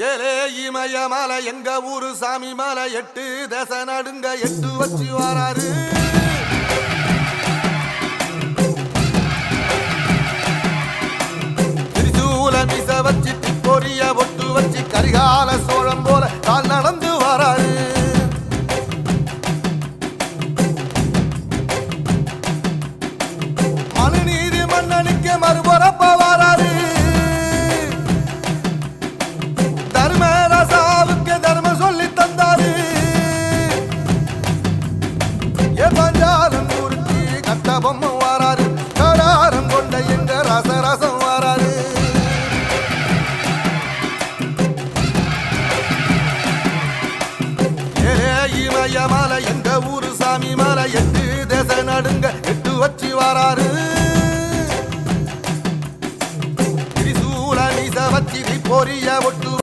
ஏலே இமய மலை எங்க ஊரு சாமி மலை 8 தேச நடுங்க 8 வச்சு வராரு. திரிசூல மிச வச்சு பொரிய ஒட்டு வச்சு கரிகால சோழம் போல கால் நடந்து வராரு. மனுநீதி மன்னனுக்கு மறுபுறப்ப வராரு. தர்மராசாவுக்கு தர்மம் சொல்லி தந்தாரு. பஞ்சாலம் ஊருக்கு கட்டபொம்ம வராரு. கடாரம் கொண்ட எங்க ரசரசம் வராரு. இமய மலை எங்க ஊரு சாமி மலை 8 தேச நடுங்க 8 வச்சு வராரு. திரிசூல நீச வச்சி பொரிய ஒட்டு